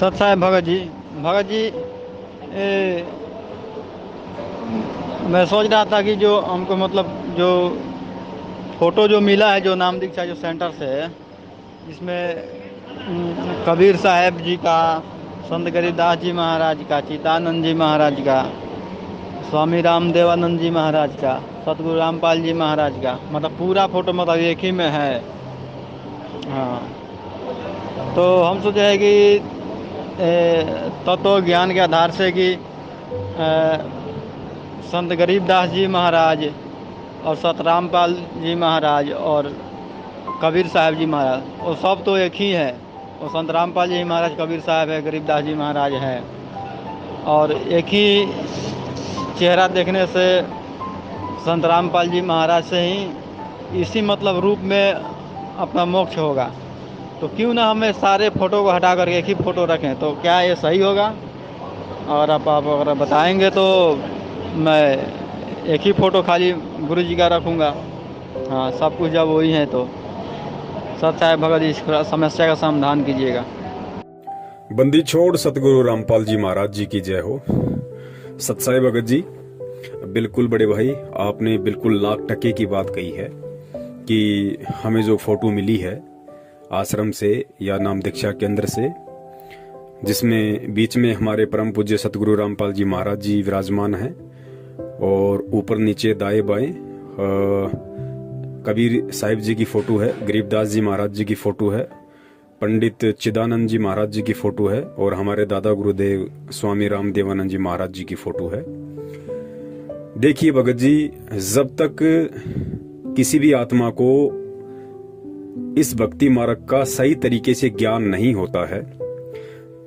सत साहेब भगत जी मैं सोच रहा था कि जो हमको मतलब जो फ़ोटो जो मिला है जो नाम दीक्षा जो सेंटर से है इसमें कबीर साहब जी का, संत गरीबदास जी महाराज का, चितानंद जी महाराज का, स्वामी रामदेवानंद जी महाराज का, सतगुरु रामपाल जी महाराज का, मतलब पूरा फोटो मतलब एक ही में है। हाँ, तो हम सोचे हैं कि तत्व ज्ञान के आधार से कि संत गरीबदास जी महाराज और सतरामपाल जी महाराज और कबीर साहब जी महाराज वो सब तो एक ही है। वो संत रामपाल जी महाराज कबीर साहब है, गरीबदास जी महाराज है, और एक ही चेहरा देखने से संत रामपाल जी महाराज से ही इसी मतलब रूप में अपना मोक्ष होगा। तो क्यों ना हमें सारे फ़ोटो को हटा करके एक ही फ़ोटो रखें, तो क्या ये सही होगा? और आप अगर बताएंगे तो मैं एक ही फ़ोटो खाली गुरु जी का रखूँगा। हाँ, सब कुछ जब वही है तो सत साहेब भगत जी इस समस्या का समाधान कीजिएगा। बंदी छोड़ सतगुरु रामपाल जी महाराज जी की जय हो। सत साई भगत जी, बिल्कुल बड़े भाई, आपने बिल्कुल लाख टके की बात कही है कि हमें जो फोटो मिली है आश्रम से या नाम दीक्षा केंद्र से, जिसमें बीच में हमारे परम पूज्य सतगुरु रामपाल जी महाराज जी विराजमान हैं और ऊपर नीचे दाएं बाएं कबीर साहिब जी की फोटो है, गरीबदास जी महाराज जी की फोटो है, पंडित चिदानंद जी महाराज जी की फोटो है और हमारे दादा गुरुदेव स्वामी रामदेवानंद जी महाराज जी की फोटो है। देखिए भगत जी, जब तक किसी भी आत्मा को इस भक्ति मार्ग का सही तरीके से ज्ञान नहीं होता है,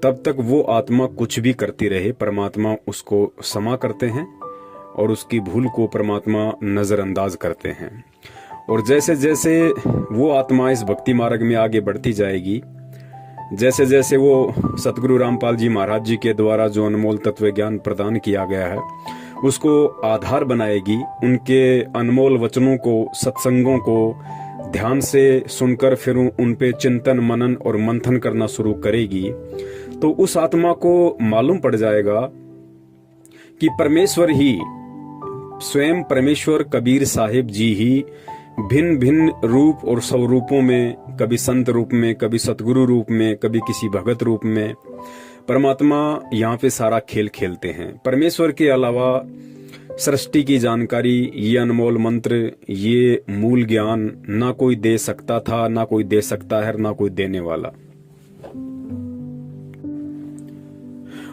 तब तक वो आत्मा कुछ भी करती रहे, परमात्मा उसको क्षमा करते हैं और उसकी भूल को परमात्मा नजरअंदाज करते हैं। और जैसे जैसे वो आत्मा इस भक्ति मार्ग में आगे बढ़ती जाएगी, जैसे जैसे वो सतगुरु रामपाल जी महाराज जी के द्वारा जो अनमोल तत्व ज्ञान प्रदान किया गया है उसको आधार बनाएगी, उनके अनमोल वचनों को, सत्संगों को ध्यान से सुनकर फिर उन पे चिंतन मनन और मंथन करना शुरू करेगी, तो उस आत्मा को मालूम पड़ जाएगा कि परमेश्वर ही, स्वयं परमेश्वर कबीर साहिब जी ही भिन्न भिन्न रूप और स्वरूपों में, कभी संत रूप में, कभी सतगुरु रूप में, कभी किसी भगत रूप में परमात्मा यहाँ पे सारा खेल खेलते हैं। परमेश्वर के अलावा सृष्टि की जानकारी, ये अनमोल मंत्र, ये मूल ज्ञान ना कोई दे सकता था, ना कोई दे सकता है, ना कोई देने वाला।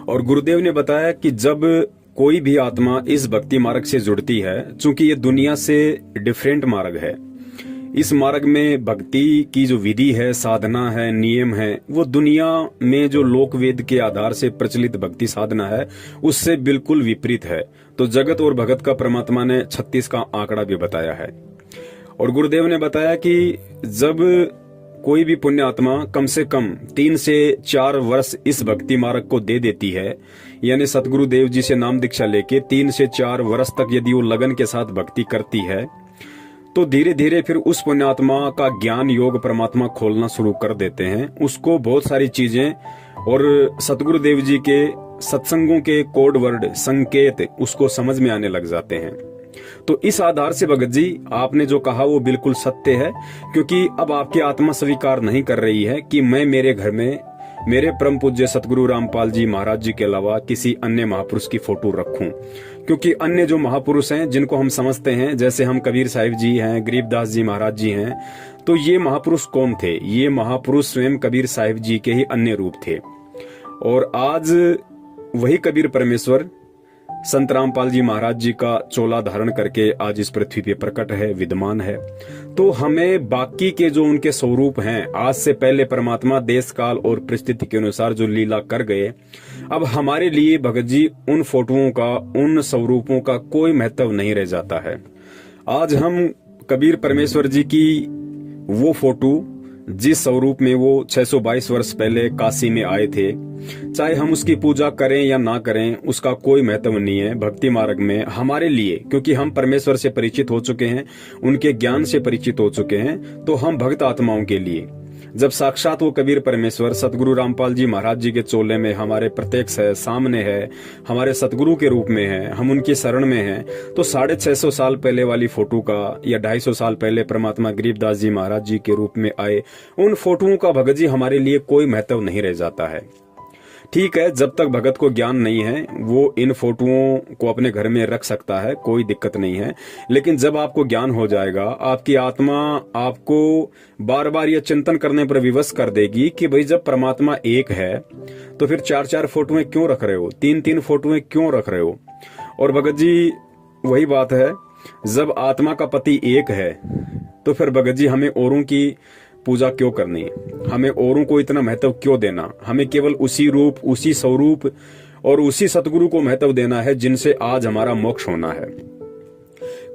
और गुरुदेव ने बताया कि जब कोई भी आत्मा इस भक्ति मार्ग से जुड़ती है, चूंकि ये दुनिया से डिफरेंट मार्ग है, इस मार्ग में भक्ति की जो विधि है, साधना है, नियम है, वो दुनिया में जो लोक वेद के आधार से प्रचलित भक्ति साधना है उससे बिल्कुल विपरीत है। तो जगत और भगत का परमात्मा ने 36 का आंकड़ा भी बताया है। और गुरुदेव ने बताया कि जब कोई भी पुण्य आत्मा कम से कम 3 से 4 वर्ष इस भक्ति मार्ग को दे देती है, यानी सतगुरु देव जी से नाम दीक्षा लेके 3 से 4 वर्ष तक यदि वो लगन के साथ भक्ति करती है, तो धीरे धीरे फिर उस पुण्यात्मा का ज्ञान योग परमात्मा खोलना शुरू कर देते हैं। उसको बहुत सारी चीजें और सतगुरु देव जी के सत्संगों के कोड वर्ड, संकेत उसको समझ में आने लग जाते हैं। तो इस आधार से भगत जी, आपने जो कहा वो बिल्कुल सत्य है, क्योंकि अब आपकी आत्मा स्वीकार नहीं कर रही है कि मैं मेरे घर में मेरे परम पूज्य सतगुरु रामपाल जी महाराज जी के अलावा किसी अन्य महापुरुष की फोटो रखूं। क्योंकि अन्य जो महापुरुष हैं जिनको हम समझते हैं, जैसे हम कबीर साहिब जी हैं, गरीबदास जी महाराज जी हैं, तो ये महापुरुष कौन थे? ये महापुरुष स्वयं कबीर साहिब जी के ही अन्य रूप थे। और आज वही कबीर परमेश्वर संत रामपाल जी महाराज जी का चोला धारण करके आज इस पृथ्वी पे प्रकट है, विद्यमान है। तो हमें बाकी के जो उनके स्वरूप हैं, आज से पहले परमात्मा देश काल और परिस्थिति के अनुसार जो लीला कर गए, अब हमारे लिए भगत जी उन फोटोओं का, उन स्वरूपों का कोई महत्व नहीं रह जाता है। आज हम कबीर परमेश्वर जी की वो फोटो जिस स्वरूप में वो 622 वर्ष पहले काशी में आए थे, चाहे हम उसकी पूजा करें या ना करें, उसका कोई महत्व नहीं है भक्ति मार्ग में हमारे लिए, क्योंकि हम परमेश्वर से परिचित हो चुके हैं, उनके ज्ञान से परिचित हो चुके हैं। तो हम भक्त आत्माओं के लिए जब साक्षात वो कबीर परमेश्वर सतगुरु रामपाल जी महाराज जी के चोले में हमारे प्रत्यक्ष है, सामने है, हमारे सतगुरु के रूप में है, हम उनकी शरण में हैं, तो 650 साल पहले वाली फोटो का या 250 साल पहले परमात्मा गरीबदास जी महाराज जी के रूप में आए उन फोटोओं का भगत जी हमारे लिए कोई महत्व नहीं रह जाता है। ठीक है, जब तक भगत को ज्ञान नहीं है वो इन फोटोओं को अपने घर में रख सकता है, कोई दिक्कत नहीं है। लेकिन जब आपको ज्ञान हो जाएगा, आपकी आत्मा आपको बार बार यह चिंतन करने पर विवश कर देगी कि भाई जब परमात्मा एक है तो फिर 4-4 फोटोएं क्यों रख रहे हो, 3-3 फोटोएं क्यों रख रहे हो। और भगत जी वही बात है, जब आत्मा का पति एक है तो फिर भगत जी हमें औरों की पूजा क्यों करनी, हमें औरों को इतना महत्व क्यों देना। हमें केवल उसी रूप, उसी स्वरूप और उसी सतगुरु को महत्व देना है जिनसे आज हमारा मोक्ष होना है।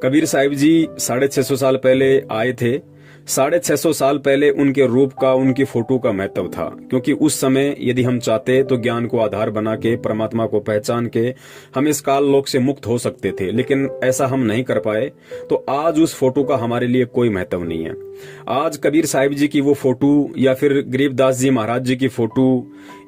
कबीर साहिब जी 650 साल पहले आए थे। 650 साल पहले उनके रूप का, उनकी फोटो का महत्व था, क्योंकि उस समय यदि हम चाहते तो ज्ञान को आधार बना के, परमात्मा को पहचान के हम इस काल लोक से मुक्त हो सकते थे, लेकिन ऐसा हम नहीं कर पाए। तो आज उस फोटो का हमारे लिए कोई महत्व नहीं है। आज कबीर साहिब जी की वो फोटो या फिर गरीबदास जी महाराज जी की फोटो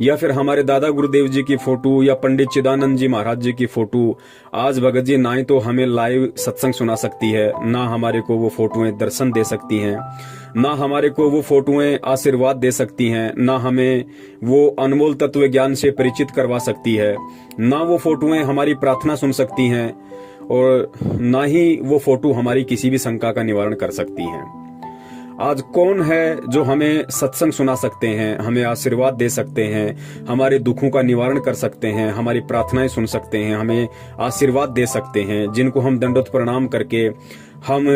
या फिर हमारे दादा गुरुदेव जी की फोटो या पंडित चिदानंद जी महाराज जी की फोटो आज भगत जी ना ही तो हमें लाइव सत्संग सुना सकती है, ना हमारे को वो फोटोएं दर्शन दे सकती हैं, ना हमारे को वो फोटोएं आशीर्वाद दे सकती हैं, ना हमें वो अनमोल तत्व ज्ञान से परिचित करवा सकती है, ना वो फोटोएं हमारी प्रार्थना सुन सकती हैं और ना ही वो फोटो हमारी किसी भी शंका का निवारण कर सकती हैं। आज कौन है जो हमें सत्संग सुना सकते हैं, हमें आशीर्वाद दे सकते हैं, हमारे दुखों का निवारण कर सकते हैं, हमारी प्रार्थनाएं सुन सकते हैं, हमें आशीर्वाद दे सकते हैं, जिनको हम दंडवत प्रणाम करके हम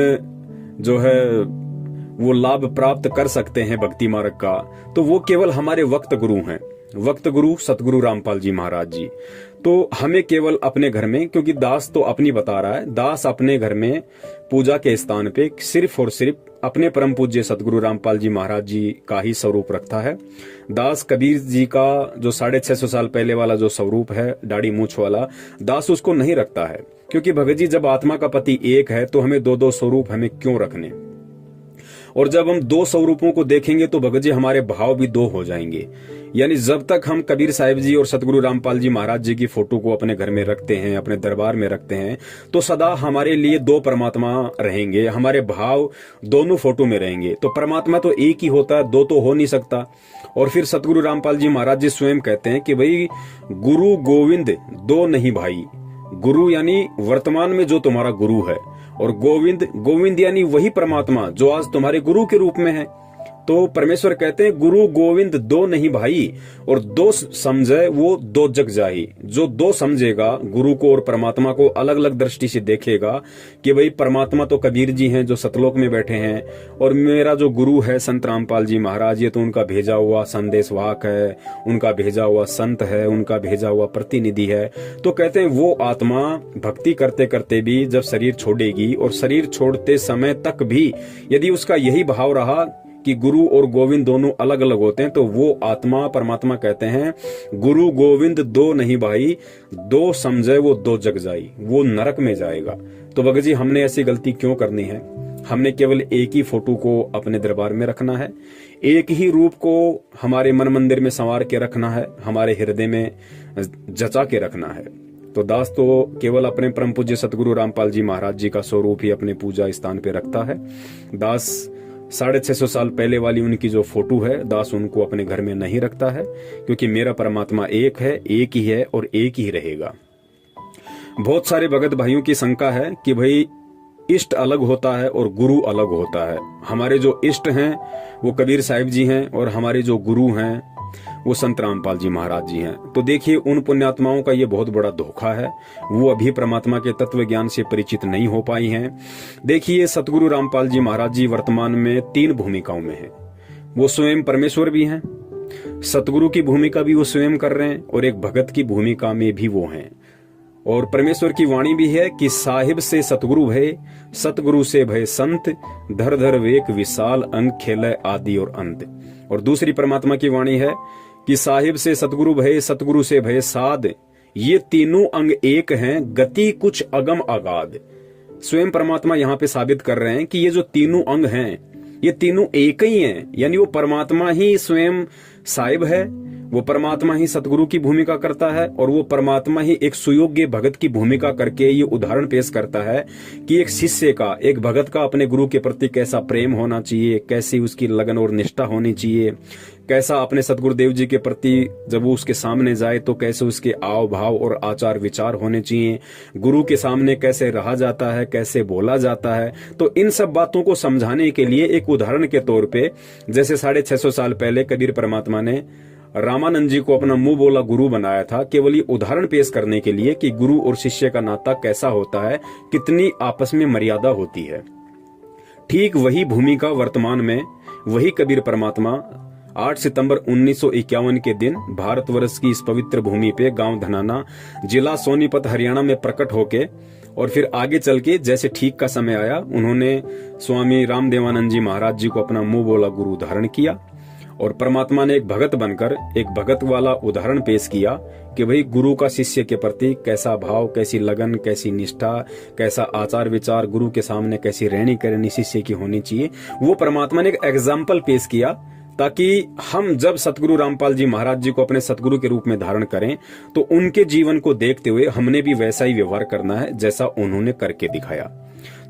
जो है वो लाभ प्राप्त कर सकते हैं भक्ति मार्ग का, तो वो केवल हमारे वक्त गुरु हैं, वक्त गुरु सतगुरु रामपाल जी महाराज जी। तो हमें केवल अपने घर में, क्योंकि दास तो अपनी बता रहा है, दास अपने घर में पूजा के स्थान पे सिर्फ और सिर्फ अपने परम पूज्य सतगुरु रामपाल जी महाराज जी का ही स्वरूप रखता है। दास कबीर जी का जो 650 साल पहले वाला जो स्वरूप है, दाढ़ी मूछ वाला, दास उसको नहीं रखता है, क्योंकि भगत जी जब आत्मा का पति एक है तो हमें 2-2 स्वरूप हमें क्यों रखने। और जब हम 2 स्वरूपों को देखेंगे तो भगत जी हमारे भाव भी 2 हो जाएंगे। यानी जब तक हम कबीर साहिब जी और सतगुरु रामपाल जी महाराज जी की फोटो को अपने घर में रखते हैं, अपने दरबार में रखते हैं, तो सदा हमारे लिए 2 परमात्मा रहेंगे, हमारे भाव दोनों फोटो में रहेंगे। तो परमात्मा तो एक ही होता है, 2 तो हो नहीं सकता। और फिर सतगुरु रामपाल जी महाराज जी स्वयं कहते हैं कि भाई गुरु गोविंद 2 नहीं भाई। गुरु यानी वर्तमान में जो तुम्हारा गुरु है, और गोविंद, गोविंद यानी वही परमात्मा जो आज तुम्हारे गुरु के रूप में है। तो परमेश्वर कहते हैं गुरु गोविंद 2 नहीं भाई, और 2 समझे वो 2 जग जाही। जो 2 समझेगा, गुरु को और परमात्मा को अलग अलग दृष्टि से देखेगा कि भाई परमात्मा तो कबीर जी हैं जो सतलोक में बैठे हैं, और मेरा जो गुरु है संत रामपाल जी महाराज, ये तो उनका भेजा हुआ संदेशवाहक है, उनका भेजा हुआ संत है, उनका भेजा हुआ प्रतिनिधि है। तो कहते हैं वो आत्मा भक्ति करते करते भी जब शरीर छोड़ेगी, और शरीर छोड़ते समय तक भी यदि उसका यही भाव रहा कि गुरु और गोविंद दोनों अलग अलग होते हैं, तो वो आत्मा, परमात्मा कहते हैं गुरु गोविंद 2 नहीं भाई, 2 समझे वो 2 जग जाई, वो नरक में जाएगा। तो भगत जी हमने ऐसी गलती क्यों करनी है। हमने केवल एक ही फोटो को अपने दरबार में रखना है, एक ही रूप को हमारे मन मंदिर में संवार के रखना है, हमारे हृदय में जचा के रखना है। तो दास तो केवल अपने परम पूज्य सतगुरु रामपाल जी महाराज जी का स्वरूप ही अपने पूजा स्थान पे रखता है। दास 650 साल पहले वाली उनकी जो फोटो है, दास उनको अपने घर में नहीं रखता है, क्योंकि मेरा परमात्मा एक है, एक ही है और एक ही रहेगा। बहुत सारे भगत भाइयों की शंका है कि भाई इष्ट अलग होता है और गुरु अलग होता है। हमारे जो इष्ट हैं वो कबीर साहिब जी हैं, और हमारे जो गुरु हैं वो संत रामपाल जी महाराज जी हैं। तो देखिए उन पुण्यात्माओं का ये बहुत बड़ा धोखा है, वो अभी परमात्मा के तत्व ज्ञान से परिचित नहीं हो पाई हैं। देखिए सतगुरु रामपाल जी महाराज जी वर्तमान में 3 भूमिकाओं में हैं। वो स्वयं परमेश्वर भी हैं, सतगुरु की भूमिका भी वो स्वयं कर रहे हैं, और एक भगत की भूमिका में भी वो हैं। और परमेश्वर की वाणी भी है कि साहिब से सतगुरु भय, सतगुरु से भय संत, धर धर वेक विशाल अंग खेले आदि और अंत। और दूसरी परमात्मा की वाणी है कि साहिब से सतगुरु भय, सतगुरु से भय साध, ये तीनों अंग एक हैं, गति कुछ अगम अगाध। स्वयं परमात्मा यहाँ पे साबित कर रहे हैं कि ये जो तीनों अंग हैं ये तीनों एक ही हैं, यानी वो परमात्मा ही स्वयं साहिब है, वो परमात्मा ही सतगुरु की भूमिका करता है और वो परमात्मा ही एक सुयोग्य भगत की भूमिका करके ये उदाहरण पेश करता है कि एक शिष्य का, एक भगत का अपने गुरु के प्रति कैसा प्रेम होना चाहिए, कैसी उसकी लगन और निष्ठा होनी चाहिए, कैसा अपने सतगुरुदेव जी के प्रति जब वो उसके सामने जाए तो कैसे उसके आव भाव और आचार विचार होने चाहिए, गुरु के सामने कैसे रहा जाता है, कैसे बोला जाता है। तो इन सब बातों को समझाने के लिए एक उदाहरण के तौर पे, जैसे 650 साल पहले कबीर परमात्मा ने रामानंद जी को अपना मुंह बोला गुरु बनाया था, केवल ये उदाहरण पेश करने के लिए कि गुरु और शिष्य का नाता कैसा होता है, कितनी आपस में मर्यादा होती है। ठीक वही भूमिका वर्तमान में वही कबीर परमात्मा 8 सितंबर 1951 के दिन भारतवर्ष की इस पवित्र भूमि पे गांव धनाना, जिला सोनीपत, हरियाणा में प्रकट होके और फिर आगे चल के जैसे ठीक का समय आया, उन्होंने स्वामी रामदेवानंद जी महाराज जी को अपना मुंह बोला गुरु धारण किया और परमात्मा ने एक भगत बनकर एक भगत वाला उदाहरण पेश किया कि भाई गुरु का शिष्य के प्रति कैसा भाव, कैसी लगन, कैसी निष्ठा, कैसा आचार विचार, गुरु के सामने कैसी रहनी करनी शिष्य की होनी चाहिए। वो परमात्मा ने एक एग्जाम्पल पेश किया ताकि हम जब सतगुरु रामपाल जी महाराज जी को अपने सतगुरु के रूप में धारण करें तो उनके जीवन को देखते हुए हमने भी वैसा ही व्यवहार करना है जैसा उन्होंने करके दिखाया।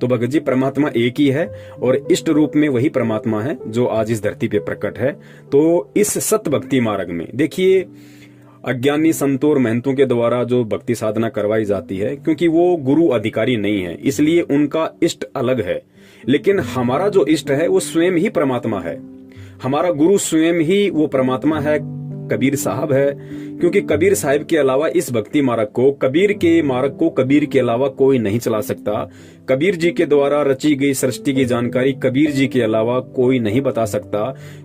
तो भगत जी परमात्मा एक ही है और इष्ट रूप में वही परमात्मा है जो आज इस धरती पे प्रकट है। तो इस सत भक्ति मार्ग में देखिए, अज्ञानी संतों और महंतों के द्वारा जो भक्ति साधना करवाई जाती है, क्योंकि वो गुरु अधिकारी नहीं है इसलिए उनका इष्ट अलग है, लेकिन हमारा जो इष्ट है वो स्वयं ही परमात्मा है। हमारा गुरु स्वयं ही वो परमात्मा है, कबीर साहब है, क्योंकि कबीर साहब के अलावा इस भक्ति मार्ग को, कबीर के मार्ग को कबीर के अलावा कोई नहीं चला सकता। कबीर जी के द्वारा रची गई सृष्टि की जानकारी कबीर जी के अलावा कोई नहीं बता सकता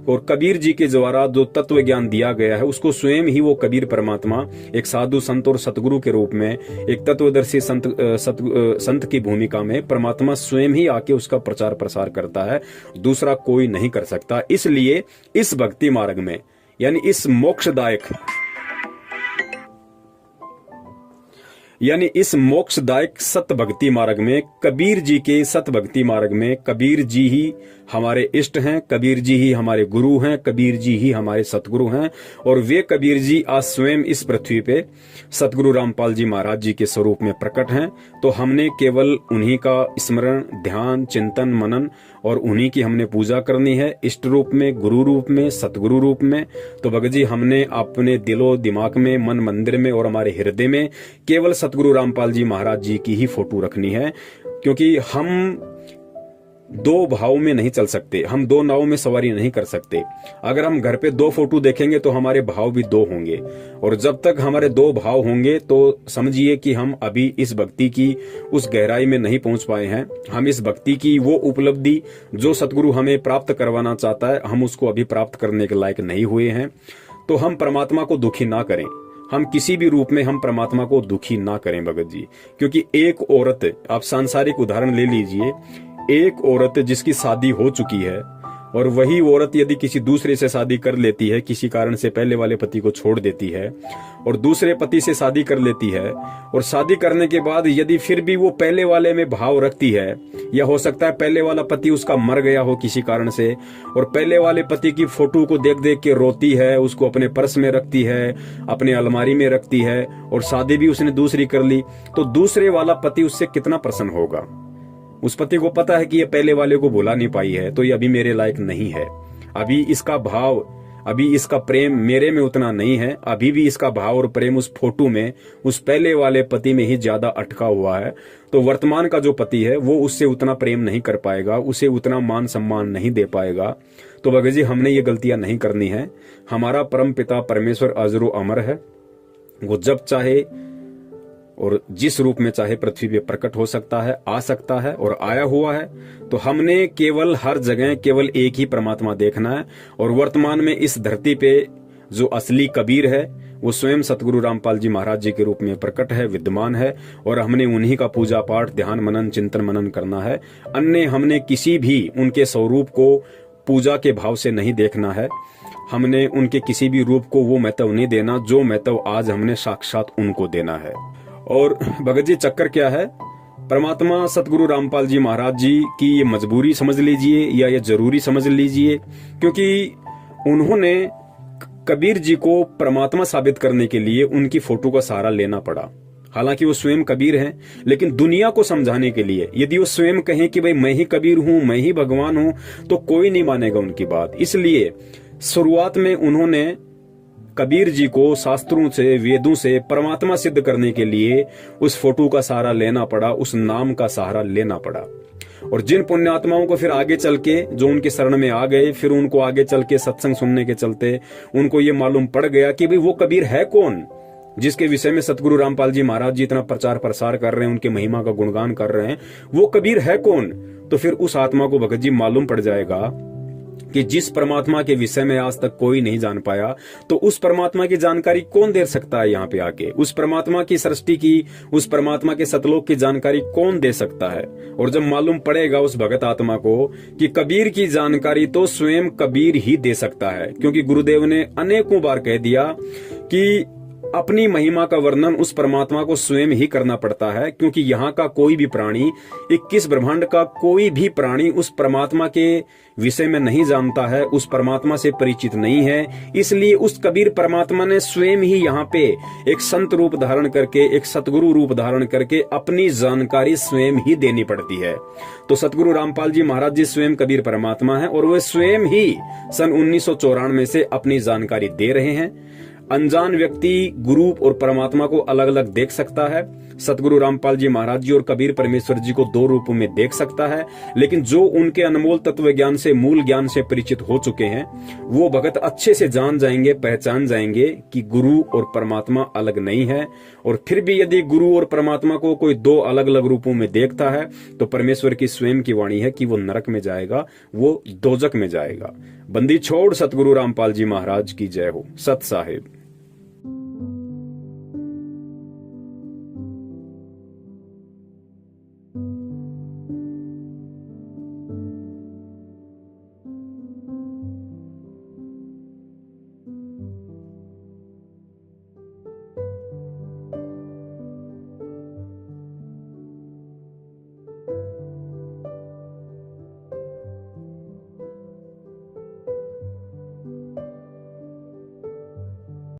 और कबीर जी के द्वारा जो तत्व ज्ञान दिया गया है उसको स्वयं ही वो कबीर परमात्मा एक साधु संत और सतगुरु के रूप में, एक तत्वदर्शी संत की भूमिका में परमात्मा स्वयं ही आके उसका प्रचार प्रसार करता है, दूसरा कोई नहीं कर सकता। इसलिए इस भक्ति मार्ग में यानी इस मोक्षदायक सत भक्ति मार्ग में, कबीर जी के सत भक्ति मार्ग में कबीर जी ही हमारे इष्ट हैं, कबीर जी ही हमारे गुरु हैं, कबीर जी ही हमारे सतगुरु हैं और वे कबीर जी आज स्वयं इस पृथ्वी पे सतगुरु रामपाल जी महाराज जी के स्वरूप में प्रकट हैं। तो हमने केवल उन्हीं का स्मरण, ध्यान, चिंतन, मनन और उन्हीं की हमने पूजा करनी है, इष्ट रूप में, गुरु रूप में, सतगुरु रूप में। तो भगत जी हमने अपने दिलो दिमाग में, मन मंदिर में और हमारे हृदय में केवल सतगुरु रामपाल जी महाराज जी की ही फोटो रखनी है, क्योंकि हम दो भाव में नहीं चल सकते, हम दो नाव में सवारी नहीं कर सकते। अगर हम घर पे दो फोटो देखेंगे तो हमारे भाव भी दो होंगे और जब तक हमारे दो भाव होंगे तो समझिए कि हम अभी इस भक्ति की उस गहराई में नहीं पहुंच पाए हैं। हम इस भक्ति की वो उपलब्धि जो सतगुरु हमें प्राप्त करवाना चाहता है, हम उसको अभी प्राप्त करने के लायक नहीं हुए हैं। तो हम परमात्मा को दुखी ना करें, हम किसी भी रूप में हम परमात्मा को दुखी ना करें भगत जी। क्योंकि एक औरत, आप सांसारिक उदाहरण ले लीजिए, एक औरत जिसकी शादी हो चुकी है और वही औरत यदि किसी दूसरे से शादी कर लेती है, किसी कारण से पहले वाले पति को छोड़ देती है और दूसरे पति से शादी कर लेती है और शादी करने के बाद यदि फिर भी वो पहले वाले में भाव रखती है, या हो सकता है पहले वाला पति उसका मर गया हो किसी कारण से और पहले वाले पति की फोटो को देख देख के रोती है, उसको अपने पर्स में रखती है, अपने अलमारी में रखती है और शादी भी उसने दूसरी कर ली, तो दूसरे वाला पति उससे कितना प्रसन्न होगा। उस पति को पता है कि ये पहले वाले को भुला नहीं पाई है, तो ये अभी मेरे लायक नहीं है, अभी इसका भाव, अभी इसका प्रेम मेरे में उतना नहीं है, अभी भी इसका भाव और प्रेम उस फोटो में, उस पहले वाले पति में ही ज्यादा अटका हुआ है। तो वर्तमान का जो पति है वो उससे उतना प्रेम नहीं कर पाएगा, उसे उतना मान सम्मान नहीं दे पाएगा। तो भगत जी हमने ये गलतियां नहीं करनी है। हमारा परम पिता परमेश्वर अजरो अमर है, वो जब चाहे और जिस रूप में चाहे पृथ्वी पे प्रकट हो सकता है, आ सकता है और आया हुआ है। तो हमने केवल हर जगह केवल एक ही परमात्मा देखना है और वर्तमान में इस धरती पे जो असली कबीर है वो स्वयं सतगुरु रामपाल जी महाराज जी के रूप में प्रकट है, विद्यमान है और हमने उन्हीं का पूजा पाठ, ध्यान, मनन, चिंतन मनन करना है। अन्य हमने किसी भी उनके स्वरूप को पूजा के भाव से नहीं देखना है। हमने उनके किसी भी रूप को वो महत्व नहीं देना जो महत्व आज हमने साक्षात उनको देना है। और भगत जी चक्कर क्या है परमात्मा सतगुरु रामपाल जी महाराज जी की ये मजबूरी समझ लीजिए या ये जरूरी समझ लीजिए, क्योंकि उन्होंने कबीर जी को परमात्मा साबित करने के लिए उनकी फोटो का सहारा लेना पड़ा। हालांकि वो स्वयं कबीर हैं, लेकिन दुनिया को समझाने के लिए यदि वो स्वयं कहें कि भाई मैं ही कबीर हूं, मैं ही भगवान हूं, तो कोई नहीं मानेगा उनकी बात। इसलिए शुरुआत में उन्होंने कबीर जी को शास्त्रों से, वेदों से परमात्मा सिद्ध करने के लिए उस फोटो का सहारा लेना पड़ा, उस नाम का सहारा लेना पड़ा। और जिन पुण्यात्माओं को फिर आगे चल के जो उनके शरण में आ गए, फिर उनको आगे चल के सत्संग सुनने के चलते उनको ये मालूम पड़ गया कि भाई वो कबीर है कौन जिसके विषय में सतगुरु रामपाल जी महाराज जी इतना प्रचार प्रसार कर रहे हैं, उनके महिमा का गुणगान कर रहे हैं, वो कबीर है कौन। तो फिर उस आत्मा को भगत जी मालूम पड़ जाएगा कि जिस परमात्मा के विषय में आज तक कोई नहीं जान पाया, तो उस परमात्मा की जानकारी कौन दे सकता है यहाँ पे आके। उस परमात्मा की सृष्टि की, उस परमात्मा के सतलोक की जानकारी कौन दे सकता है। और जब मालूम पड़ेगा उस भगत आत्मा को कि कबीर की जानकारी तो स्वयं कबीर ही दे सकता है, क्योंकि गुरुदेव ने अनेकों बार कह दिया कि अपनी महिमा का वर्णन उस परमात्मा को स्वयं ही करना पड़ता है, क्योंकि यहाँ का कोई भी प्राणी, 21 ब्रह्मांड का कोई भी प्राणी उस परमात्मा के विषय में नहीं जानता है, उस परमात्मा से परिचित नहीं है। इसलिए उस कबीर परमात्मा ने स्वयं ही यहाँ पे एक संत रूप धारण करके, एक सतगुरु रूप धारण करके अपनी जानकारी स्वयं ही देनी पड़ती है। तो सतगुरु रामपाल जी महाराज जी स्वयं कबीर परमात्मा है और वे स्वयं ही सन 1994 से अपनी जानकारी दे रहे हैं। अनजान व्यक्ति गुरु और परमात्मा को अलग अलग देख सकता है। सतगुरु रामपाल जी महाराज जी और कबीर परमेश्वर जी को दो रूपों में देख सकता है, लेकिन जो उनके अनमोल तत्व ज्ञान से, मूल ज्ञान से परिचित हो चुके हैं, वो भगत अच्छे से जान जाएंगे, पहचान जाएंगे कि गुरु और परमात्मा अलग नहीं है। और फिर भी यदि गुरु और परमात्मा को कोई दो अलग अलग रूपों में देखता है, तो परमेश्वर की स्वयं की वाणी है कि वो नरक में जाएगा, वो दोजक में जाएगा। बंदी छोड़ सतगुरु रामपाल जी महाराज की जय हो। सत साहिब।